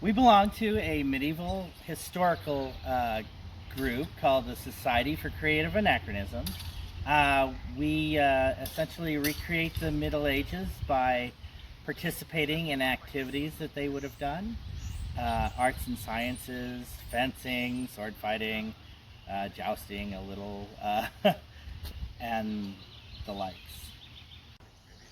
We belong to a medieval historical group called the Society for Creative Anachronism. We essentially recreate the Middle Ages by participating in activities that they would have done. Arts and sciences, fencing, sword fighting, jousting a little, and the likes.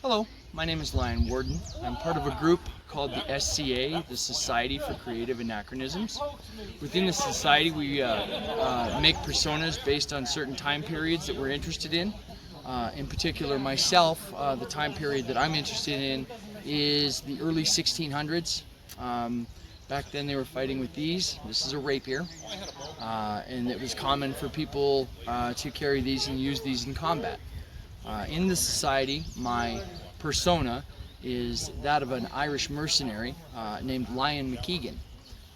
Hello, my name is Lion Warden. I'm part of a group called the SCA, the Society for Creative Anachronisms. Within the society, we make personas based on certain time periods that we're interested in. In particular, myself, the time period that I'm interested in is the early 1600s. Back then they were fighting with these. This is a rapier, and it was common for people to carry these and use these in combat. In the society, my persona is that of an Irish mercenary named Lion McKeegan.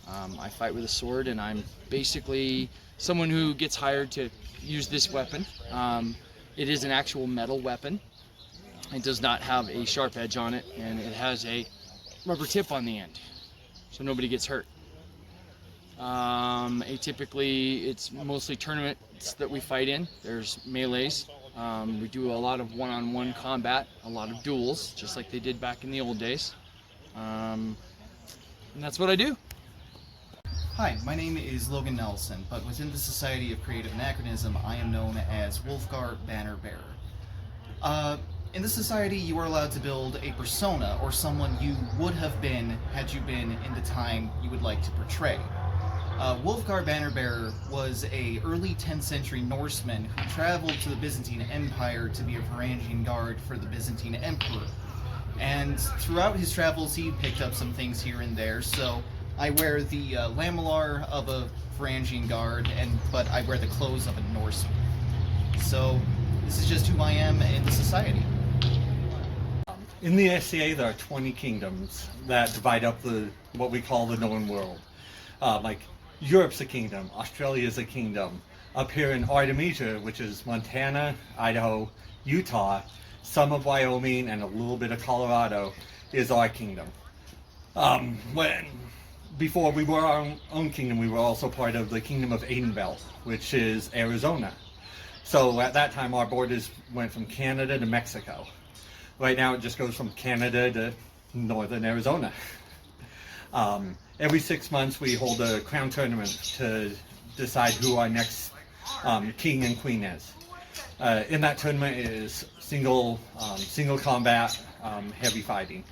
I fight with a sword, and I'm basically someone who gets hired to use this weapon. It is an actual metal weapon. It does not have a sharp edge on it, and it has a rubber tip on the end, so nobody gets hurt. Atypically, it's mostly tournaments that we fight in. There's melees. We do a lot of one-on-one combat, a lot of duels, just like they did back in the old days. And that's what I do. Hi, my name is Logan Nelson, but within the Society of Creative Anachronism, I am known as Wolfgar Banner Bearer. In the society, you are allowed to build a persona, or someone you would have been had you been in the time you would like to portray. Wolfgar Bannerbearer was a early 10th century Norseman who traveled to the Byzantine Empire to be a Varangian guard for the Byzantine Emperor. And throughout his travels, he picked up some things here and there. So I wear the lamellar of a Varangian guard, but I wear the clothes of a Norseman. So this is just who I am in the society. In the SCA, there are 20 kingdoms that divide up what we call the known world. Like Europe's a kingdom, Australia's a kingdom. Up here in Artemisia, which is Montana, Idaho, Utah, some of Wyoming, and a little bit of Colorado, is our kingdom. Before we were our own kingdom, we were also part of the Kingdom of Adenbelt, which is Arizona. So at that time, our borders went from Canada to Mexico. Right now, it just goes from Canada to northern Arizona. Every 6 months, we hold a crown tournament to decide who our next king and queen is. In that tournament is single combat, heavy fighting,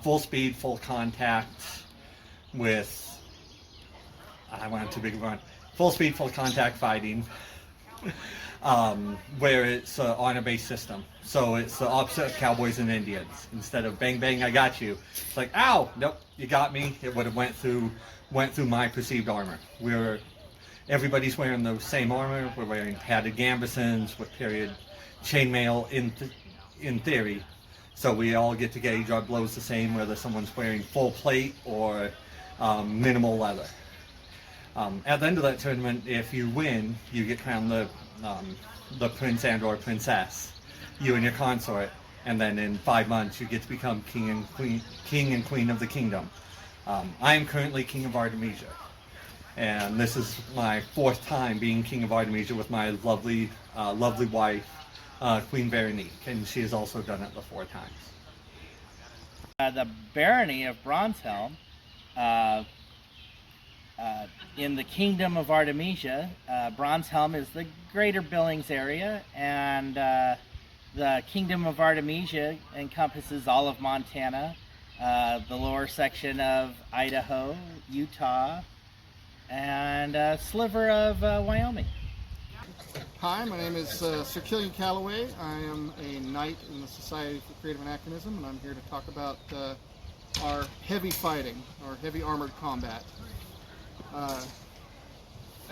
full speed, full contact with. I went too big of a run. Full speed, full contact fighting, where it's an honor-based system. So it's the opposite of cowboys and Indians. Instead of bang bang, I got you, it's like, ow, nope, you got me. It would have went through my perceived armor. Everybody's wearing the same armor. We're wearing padded gambesons with period chainmail in theory. So we all get to gauge our blows the same, whether someone's wearing full plate or minimal leather. At the end of that tournament, if you win, you get crowned the prince and or princess, you and your consort, and then in 5 months you get to become king and queen of the kingdom. I am currently king of Artemisia, and this is my 4th time being king of Artemisia with my lovely wife, Queen Veronique, and she has also done it the 4 times. The barony of Bronzehelm, in the Kingdom of Artemisia, Bronzehelm is the greater Billings area, and the Kingdom of Artemisia encompasses all of Montana, the lower section of Idaho, Utah, and a sliver of Wyoming. Hi, my name is Sir Killian Calloway. I am a knight in the Society for Creative Anachronism, and I'm here to talk about our heavy fighting, our heavy armored combat.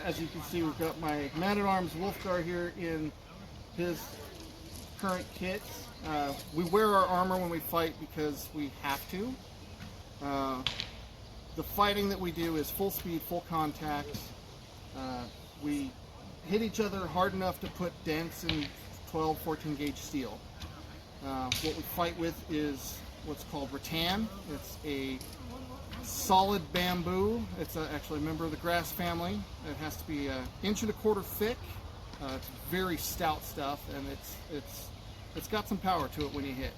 As you can see, we've got my man-at-arms Wolfgar here in his current kits. We wear our armor when we fight because we have to. The fighting that we do is full speed, full contact. We hit each other hard enough to put dents in 12, 14 gauge steel. What we fight with is what's called rattan. It's a solid bamboo. It's actually a member of the grass family. It has to be 1.25 inches thick. It's very stout stuff, and it's got some power to it when you hit.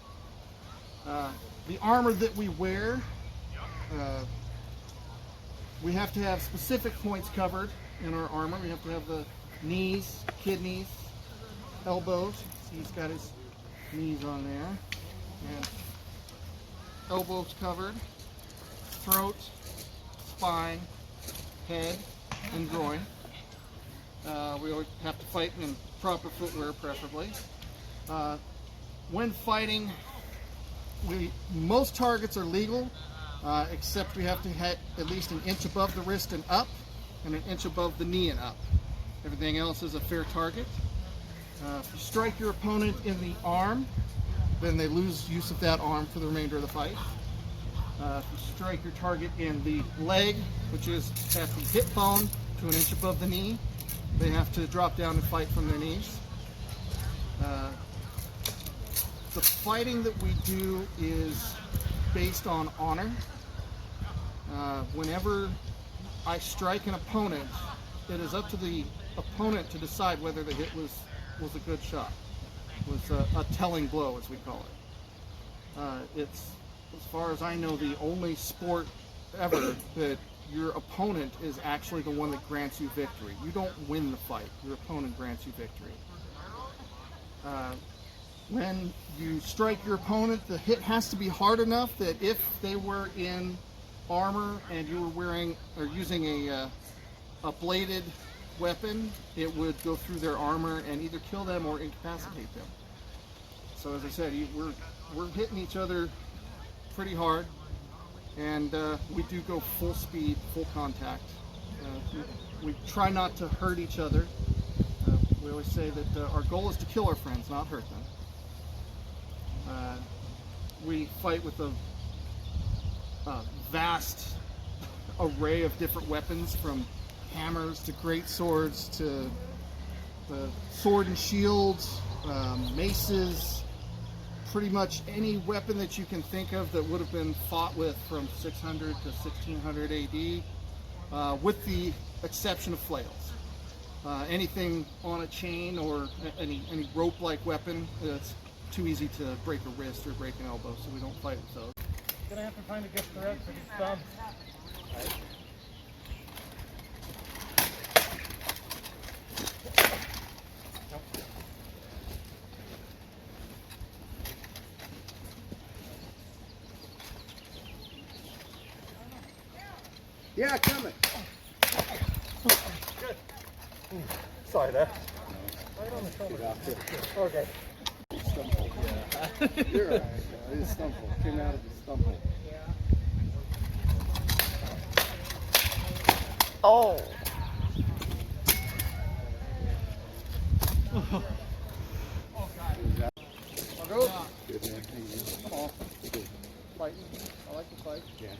The armor that we wear, we have to have specific points covered in our armor. We have to have the knees, kidneys, elbows. He's got his knees on there, and elbows covered, throat, spine, head, and groin. We always have to fight in proper footwear, preferably. When fighting, most targets are legal, except we have to hit at least 1 inch above the wrist and up, and 1 inch above the knee and up. Everything else is a fair target. If you strike your opponent in the arm, then they lose use of that arm for the remainder of the fight. If you strike your target in the leg, which is at the hip bone to 1 inch above the knee, they have to drop down and fight from their knees. The fighting that we do is based on honor. Whenever I strike an opponent, it is up to the opponent to decide whether the hit was a good shot, was a telling blow, as we call it. It's, as far as I know, the only sport ever that your opponent is actually the one that grants you victory. You don't win the fight, your opponent grants you victory. When you strike your opponent, the hit has to be hard enough that if they were in armor and you were wearing or using a bladed weapon, it would go through their armor and either kill them or incapacitate them. So as I said, we're hitting each other pretty hard, and we do go full speed, full contact. We try not to hurt each other. We always say that our goal is to kill our friends, not hurt them. We fight with a vast array of different weapons, from hammers to great swords to sword and shields, maces, pretty much any weapon that you can think of that would have been fought with from 600 to 1600 AD, with the exception of flails. Anything on a chain or any rope-like weapon, it's too easy to break a wrist or break an elbow, so we don't fight with those. Gonna have to find a gift for his thumb. Yeah, coming. Good. Sorry there. Right on the shoulder. Okay. Stumble. Yeah. You're alright. It is stumble. Came out of the stumble. Oh. I'll go. Good man. Thank you. Come on. Fighting. I like to fight. Yeah.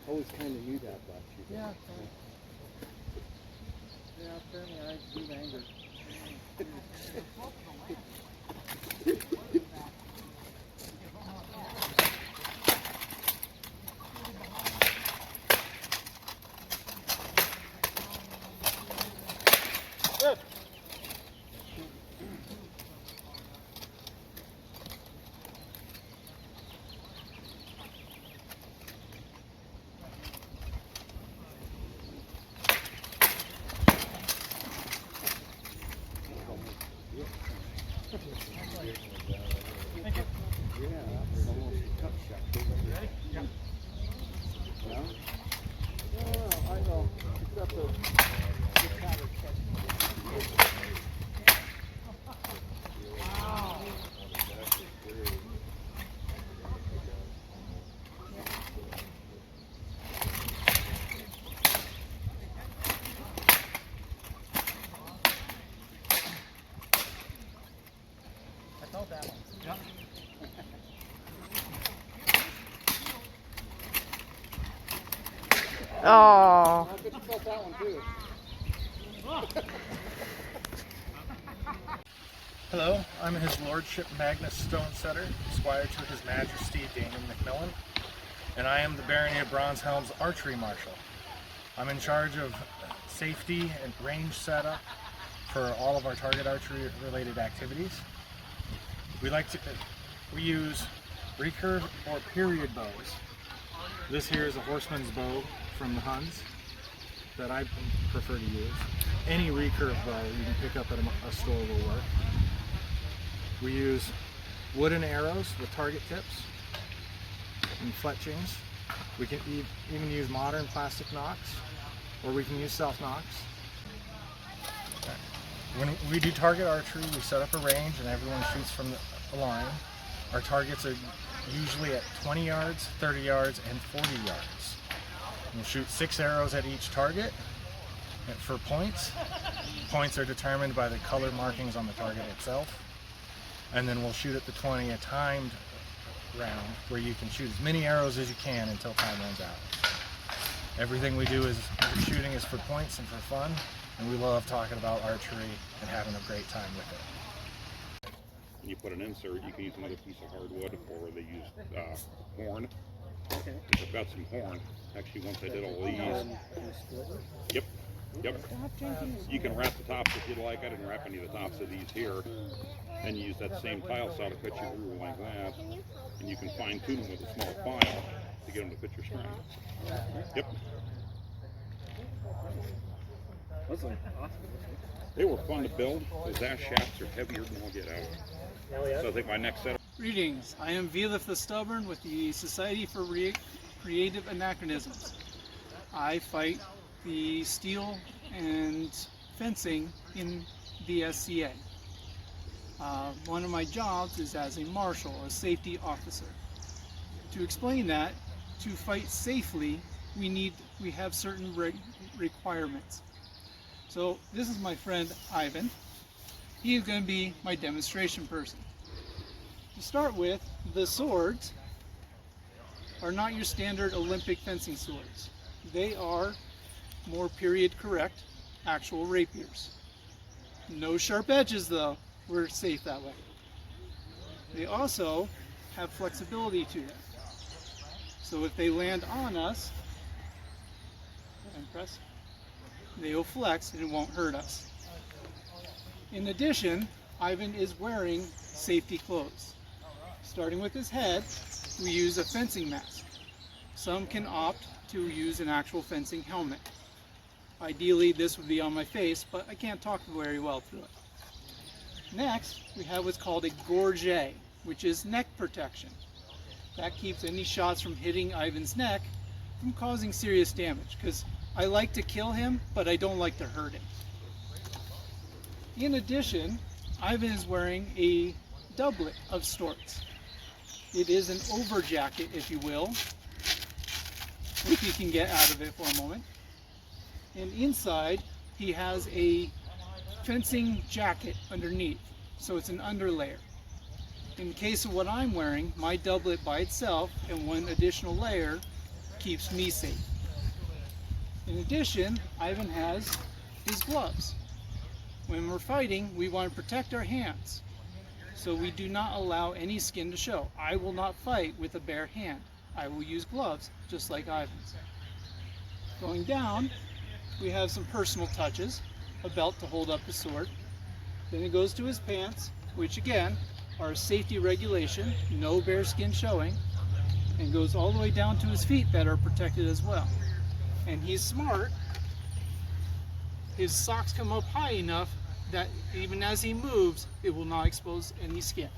Always kind of knew that about you. Yeah. Yeah, apparently I do anger. Good. Thank you. Yeah, that's almost a cut shot. Ready? Yep. Yeah? Yeah, I know. It's got the pattern I felt that one. Yep. Oh. I bet you felt that one too. Hello, I'm His Lordship Magnus Stonesetter, Squire to His Majesty Damon McMillan. and I am the Barony of Bronze Helm's Archery Marshal. I'm in charge of safety and range setup for all of our target archery related activities. We use recurve or period bows. This here is a horseman's bow from the Huns that I prefer to use. Any recurve bow you can pick up at a store will work. We use wooden arrows with target tips and fletchings. We can even use modern plastic nocks, or we can use self-nocks. When we do target archery, we set up a range and everyone shoots from the line. Our targets are usually at 20 yards, 30 yards, and 40 yards. We'll shoot 6 arrows at each target. And for points, points are determined by the color markings on the target itself. And then we'll shoot at the 20 a timed round where you can shoot as many arrows as you can until time runs out. Everything we do is shooting is for points and for fun, and we love talking about archery and having a great time with it. When you put an insert, you can use another piece of hardwood, or they use horn. I've got some horn. Actually, once I did all these. Yep. You can wrap the tops if you'd like. I didn't wrap any of the tops of these here. And you use that same tile saw to cut your groove like that. And you can fine tune them with a small file to get them to fit your string. Yep. They were fun to build. Those ash shafts are heavier than all get out. So I think my next set. Greetings, I am Velith the Stubborn with the Society for Creative Anachronisms. I fight the steel and fencing in the SCA. One of my jobs is as a marshal, a safety officer. To explain that, to fight safely, we have certain requirements. So this is my friend Ivan. He is going to be my demonstration person. To start with, the swords are not your standard Olympic fencing swords. They are more period correct, actual rapiers. No sharp edges though, we're safe that way. They also have flexibility to them. So if they land on us, and press, they will flex and it won't hurt us. In addition, Ivan is wearing safety clothes. Starting with his head, we use a fencing mask. Some can opt to use an actual fencing helmet. Ideally, this would be on my face, but I can't talk very well through it. Next, we have what's called a gorget, which is neck protection. That keeps any shots from hitting Ivan's neck from causing serious damage, because I like to kill him, but I don't like to hurt him. In addition, Ivan is wearing a doublet of sorts. It is an over jacket, if you will, if you can get out of it for a moment. And inside, he has a fencing jacket underneath, so it's an underlayer. In case of what I'm wearing, my doublet by itself and one additional layer keeps me safe. In addition, Ivan has his gloves. When we're fighting, we want to protect our hands, so we do not allow any skin to show. I will not fight with a bare hand. I will use gloves, just like Ivan's. Going down, we have some personal touches, a belt to hold up the sword. Then it goes to his pants, which again are a safety regulation, no bare skin showing, and goes all the way down to his feet that are protected as well. And he's smart. His socks come up high enough that even as he moves, it will not expose any skin.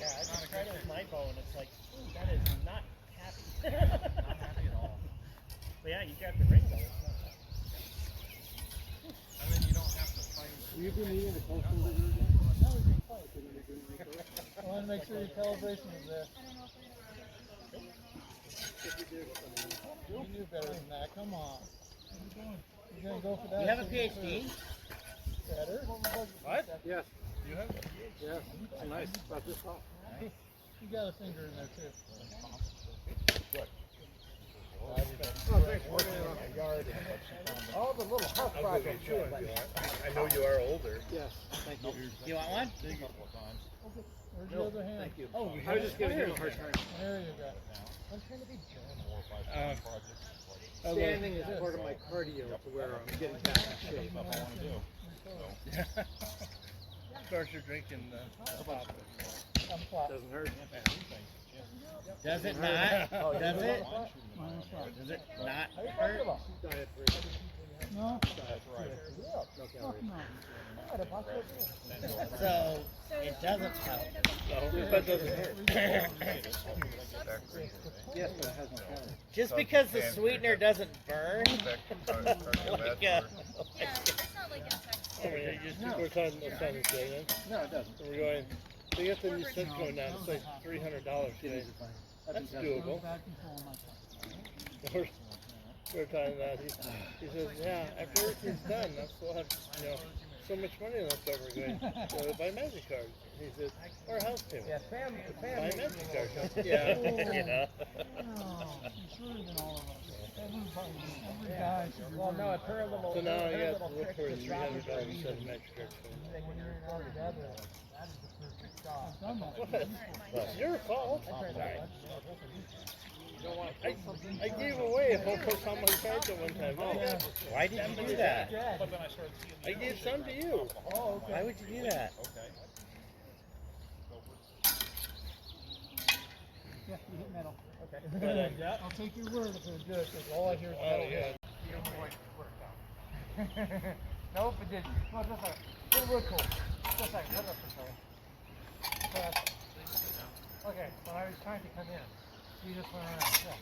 Yeah, I tried it with my bow and it's like, ooh, that is not happy. Not happy at all. But yeah, you got the ring though. It's not happy. And then you don't have to fight. You've been eating the postal again? No, we can fight. I want to make sure your calibration is there. You knew better than that. Come on. You're going to go for that. You have a PhD? Better. What? Yes. You have it? Yes. It's nice. About this tall. You got a finger in there too. All the little house projects too. I know you are older. Yes, thank you. You want one? Where's the other hand? Thank you. Oh, I was just giving him a hard time. There you go. I'm trying to be Standing is part of my cardio to where I'm getting back in shape. Start your drinking Doesn't hurt. Does it not? Does it? Does it not hurt? Diet free. No. No calories. So it doesn't help. That doesn't hurt. Yes, but it has no calories. Just because the sweetener doesn't burn. We're talking about something today, then? No, it doesn't. We're going. They got the new set going down. It's like $300 today. That's doable. We're talking about. He says, yeah, after everything's done, I still have, so much money left over. Going, buy magic cards. He says, or a house payment. Yeah, family. Buy magic cards. Yeah. Well, no, a pair of them. So now I got to look for $300 instead of magic cards. What? It's your fault. I gave away a whole bunch of my cards at one time. Why did you do that? I gave some to you. Oh, okay. Why would you do that? Yeah, you hit metal. Okay. I'll take your word if it's good, because all I hear is metal. You don't know what worked out. Nope, it didn't. No, just like, it would cool. Just like, what else is there? Okay, when I was trying to come in, you just went around. Yeah.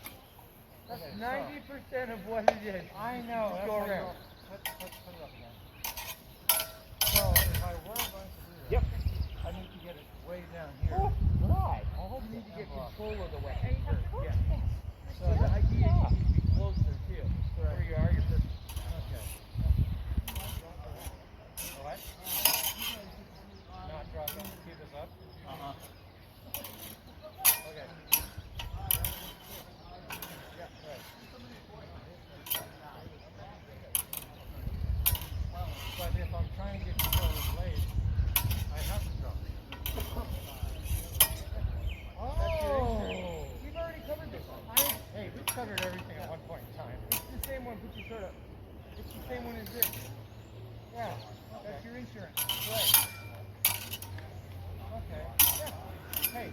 That's 90% of what it is. I know. Just go around. Put it up again. So if I were going to do that, I need to get it way down here. Oh, why? You need to get control of the weapon first. Yeah. So the idea is you need to be closer too. Where you are, you're perfect. Okay. All right. Not dropping. Keep this up. Okay. Yeah, right. But if I'm trying to get control of the blade, I have to drop. Oh! We've already covered this one. Hey, we've covered everything at one point in time. It's the same one, but you sort of, it's the same one as this. Yeah, that's your insurance. Right. Okay, yeah. Hey,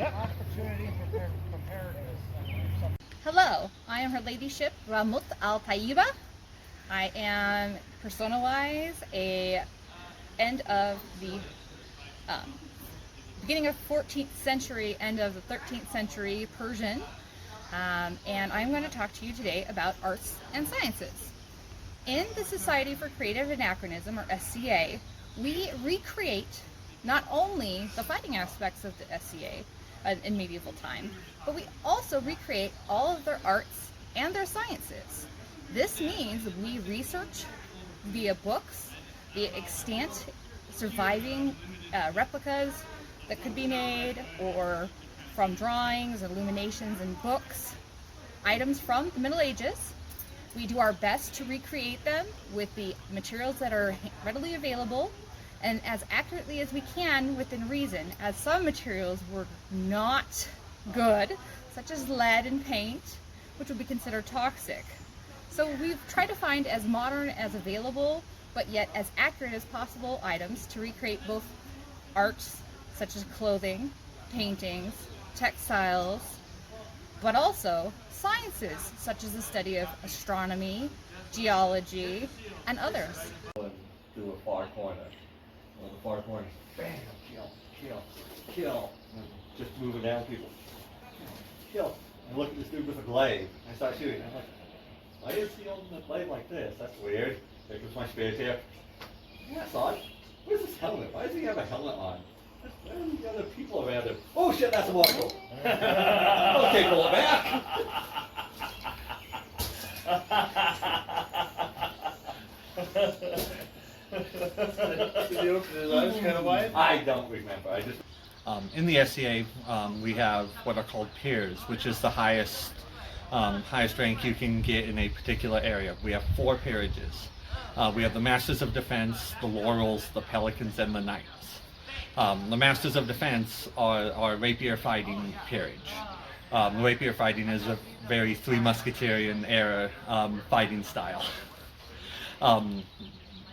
opportunity for preparedness. Hello, I am Her Ladyship Ramut Al Tayyiba. I am persona-wise a end of the beginning of 14th century, end of the 13th century Persian, and I'm going to talk to you today about arts and sciences. In the Society for Creative Anachronism, or SCA, we recreate not only the fighting aspects of the SCA in medieval time, but we also recreate all of their arts and their sciences. This means we research via books, via extant surviving replicas that could be made, or from drawings, illuminations, and books, items from the Middle Ages. We do our best to recreate them with the materials that are readily available and as accurately as we can within reason, as some materials were not good, such as lead and paint, which would be considered toxic. So we've tried to find as modern as available, but yet as accurate as possible items to recreate both arts, such as clothing, paintings, textiles, but also sciences, such as the study of astronomy, geology, and others. To a far corner. Well, the far corner, bam, kill. And just moving down people. Kill. And look at this dude with a glaive. I start shooting. I'm like, why is he holding the blade like this? That's weird. There goes my spear tip. That's odd. Where's his helmet? Why does he have a helmet on? Where are the other people around him? Oh shit, that's a monocle. Okay, pull it back. Did you open his eyes kind of wide? I don't remember. I just. In the SCA, we have what are called peers, which is the highest highest rank you can get in a particular area. We have 4 peerages. We have the Masters of Defense, the Laurels, the Pelicans, and the Knights. The Masters of Defense are rapier fighting peerage. The rapier fighting is a very Three Musketeerian era fighting style.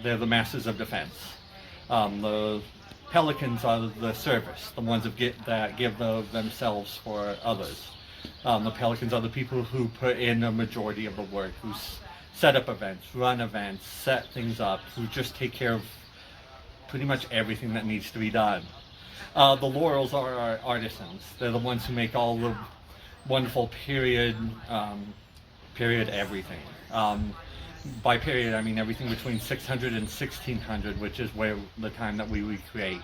They're the Masters of Defense. The Pelicans are the service, the ones that give themselves for others. The Pelicans are the people who put in a majority of the work, who set up events, run events, set things up, who just take care of pretty much everything that needs to be done. The Laurels are our artisans. They're the ones who make all the wonderful period everything. By period, I mean everything between 600 and 1600, which is where the time that we recreate.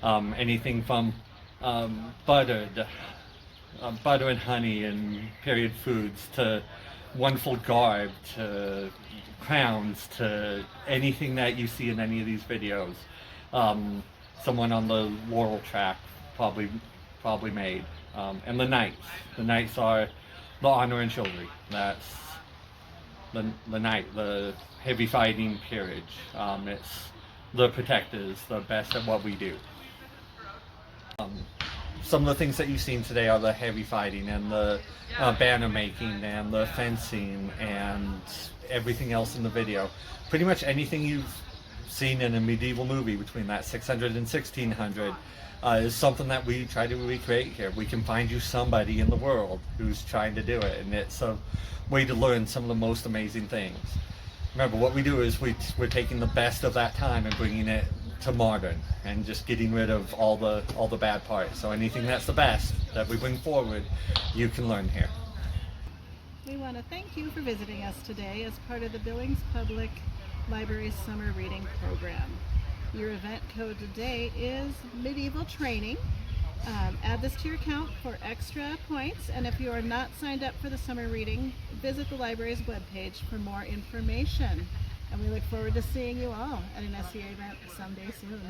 Anything from butter and honey and period foods, to wonderful garb, to crowns, to anything that you see in any of these videos. Someone on the Laurel track probably made. And the Knights are the honor and chivalry. That's the Knight, the heavy fighting peerage. It's the protectors, the best at what we do. Some of the things that you've seen today are the heavy fighting and the banner making and the fencing and everything else in the video. Pretty much anything you've seen in a medieval movie between that 600 and 1600 is something that we try to recreate here. We can find you somebody in the world who's trying to do it, and it's a way to learn some of the most amazing things. Remember, what we do is we're taking the best of that time and bringing it to modern, and just getting rid of all the bad parts. So anything that's the best that we bring forward, you can learn here. We want to thank you for visiting us today as part of the Billings Public Library's Summer Reading Program. Your event code today is Medieval Training. Add this to your account for extra points, and if you are not signed up for the summer reading, visit the library's webpage for more information. And we look forward to seeing you all at an SCA event someday soon.